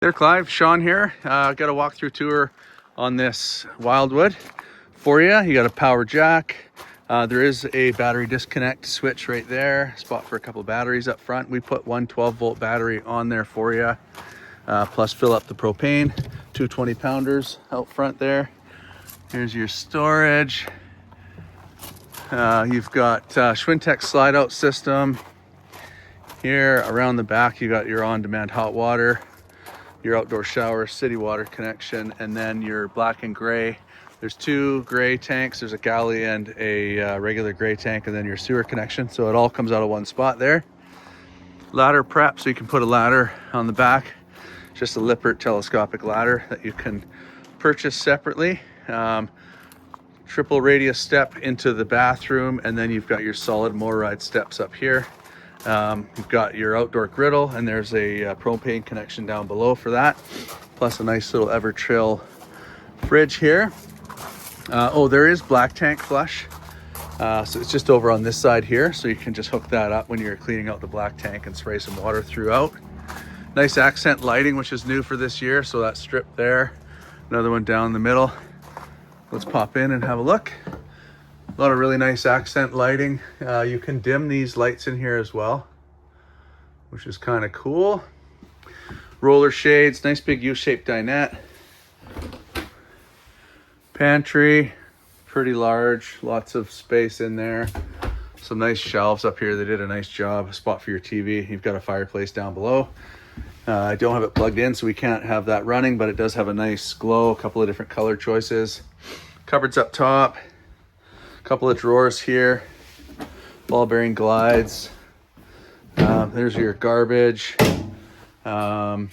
There, Clive, Sean here. Got a walkthrough tour on this Wildwood for you. You got a power jack. There is a battery disconnect switch right there. Spot for a couple of batteries up front. We put one 12-volt battery on there for you. Plus fill up the propane. Two 20-pounders out front there. Here's your storage. You've got Schwintek slide-out system. Here around the back, you got your on-demand hot water, your outdoor shower, city water connection, and then your black and gray. There's two gray tanks. There's a galley and a regular gray tank, and then your sewer connection. So it all comes out of one spot there. Ladder prep, so you can put a ladder on the back. Just a Lippert telescopic ladder that you can purchase separately. Triple radius step into the bathroom, and then you've got your solid MORryde steps up here. You've got your outdoor griddle, and there's a propane connection down below for that, plus a nice little Everchill fridge here. There is black tank flush, so it's just over on this side here, so you can just hook that up when you're cleaning out the black tank and spray some water throughout. Nice accent lighting, which is new for this year, so that strip there, another one down the middle. Let's pop in and have a look. A lot of really nice accent lighting. You can dim these lights in here as well, which is kind of cool. Roller shades, nice big U-shaped dinette. Pantry, pretty large, lots of space in there. Some nice shelves up here. They did a nice job. A spot for your TV. You've got a fireplace down below. I don't have it plugged in, so we can't have that running, but it does have a nice glow, a couple of different color choices. Cupboards up top. Couple of drawers here, ball bearing glides. There's your garbage. It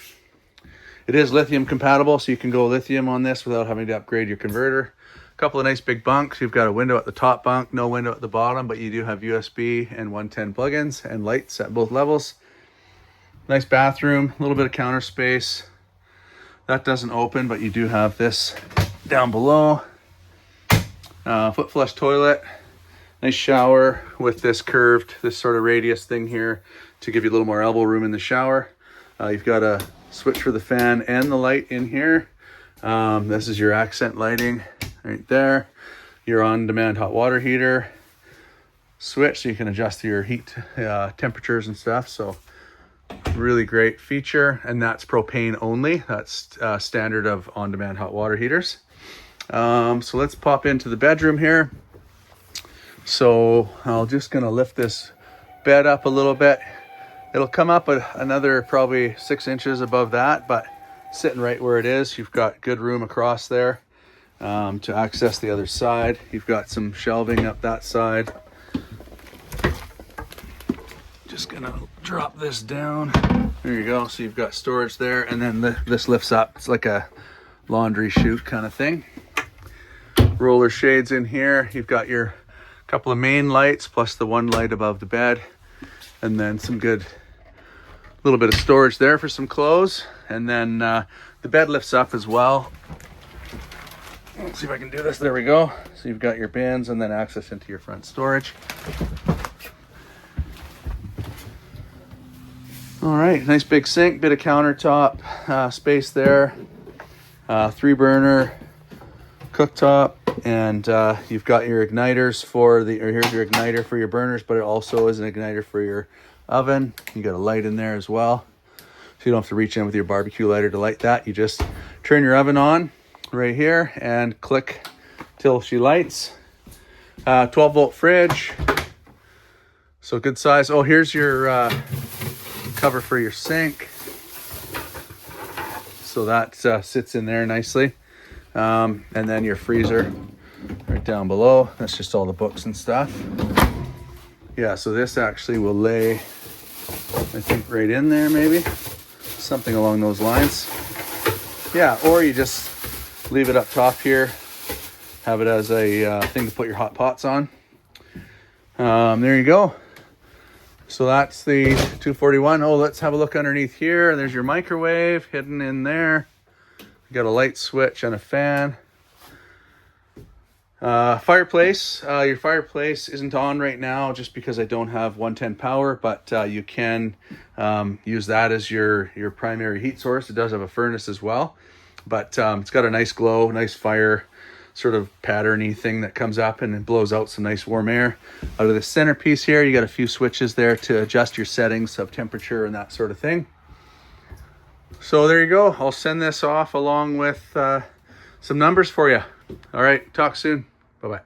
is lithium compatible, so you can go lithium on this without having to upgrade your converter. A couple of nice big bunks. You've got a window at the top bunk, no window at the bottom, but you do have USB and 110 plugins and lights at both levels. Nice bathroom, a little bit of counter space. That doesn't open, but you do have this down below. Foot flush toilet, nice shower with this sort of radius thing here to give you a little more elbow room in the shower. You've got a switch for the fan and the light in here. This is your accent lighting right there. Your on-demand hot water heater switch, so you can adjust your heat temperatures and stuff. So really great feature, and that's propane only. That's standard of on-demand hot water heaters. So let's pop into the bedroom here. So I'm just gonna lift this bed up a little bit. It'll come up another probably 6 inches above that, but sitting right where it is. You've got good room across there to access the other side. You've got some shelving up that side. Just gonna drop this down. There you go. So you've got storage there, and then this lifts up. It's like a laundry chute kind of thing. Roller shades in here. You've got your couple of main lights plus the one light above the bed, and then some good little bit of storage there for some clothes. And then the bed lifts up as well. Let's see if I can do this. There we go. So you've got your bins and then access into your front storage. All right, nice big sink, bit of countertop space there. 3-burner cooktop, and you've got your igniters here's your igniter for your burners, but it also is an igniter for your oven. You got a light in there as well, so you don't have to reach in with your barbecue lighter to light that. You just turn your oven on right here and click till she lights. 12-volt fridge, so good size. Oh, here's your cover for your sink, so that sits in there nicely. And then your freezer right down below. That's just all the books and stuff. Yeah, so this actually will lay, I think, right in there maybe. Something along those lines. Yeah, or you just leave it up top here. Have it as a thing to put your hot pots on. There you go. So that's the 241. Oh, let's have a look underneath here. There's your microwave hidden in there. You got a light switch and a fan. Fireplace. Your fireplace isn't on right now just because I don't have 110 power, but you can use that as your primary heat source. It does have a furnace as well, but it's got a nice glow, nice fire sort of patterny thing that comes up and it blows out some nice warm air out of the centerpiece here. You got a few switches there to adjust your settings of temperature and that sort of thing. So there you go. I'll send this off along with some numbers for you. All right, talk soon. Bye-bye.